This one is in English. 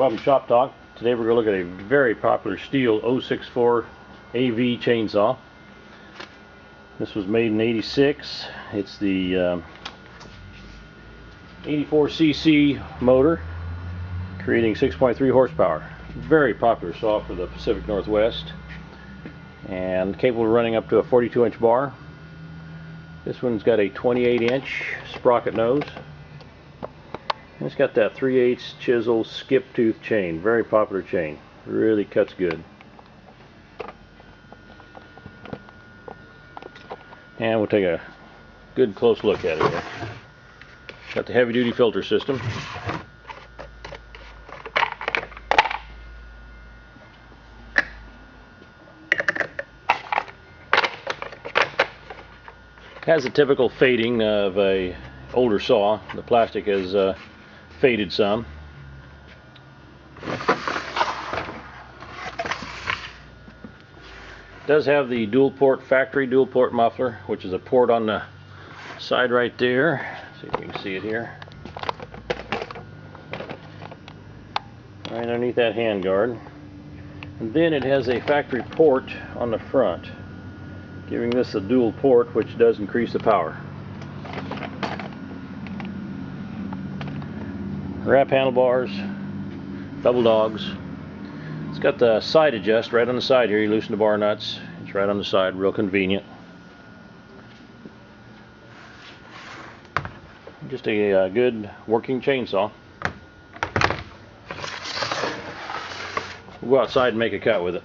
Welcome to Shop Talk. Today we're going to look at a very popular Stihl 064 AV chainsaw. This was made in '86. It's the 84cc motor, creating 6.3 horsepower. Very popular saw for the Pacific Northwest, and capable of running up to a 42-inch bar. This one's got a 28-inch sprocket nose. And it's got that 3/8 chisel skip tooth chain. Very popular chain. Really cuts good. And we'll take a good close look at it here. Got the heavy duty filter system. Has a typical fading of a older saw. The plastic has faded some. Does have the factory dual port muffler, which is a port on the side right there. See if you can see it here. Right underneath that handguard. And then it has a factory port on the front, giving this a dual port, which does increase the power. Wrap handlebars, double dogs. It's got the side adjust right on the side here. You loosen the bar nuts. It's right on the side, real convenient. Just a good working chainsaw. We'll go outside and make a cut with it.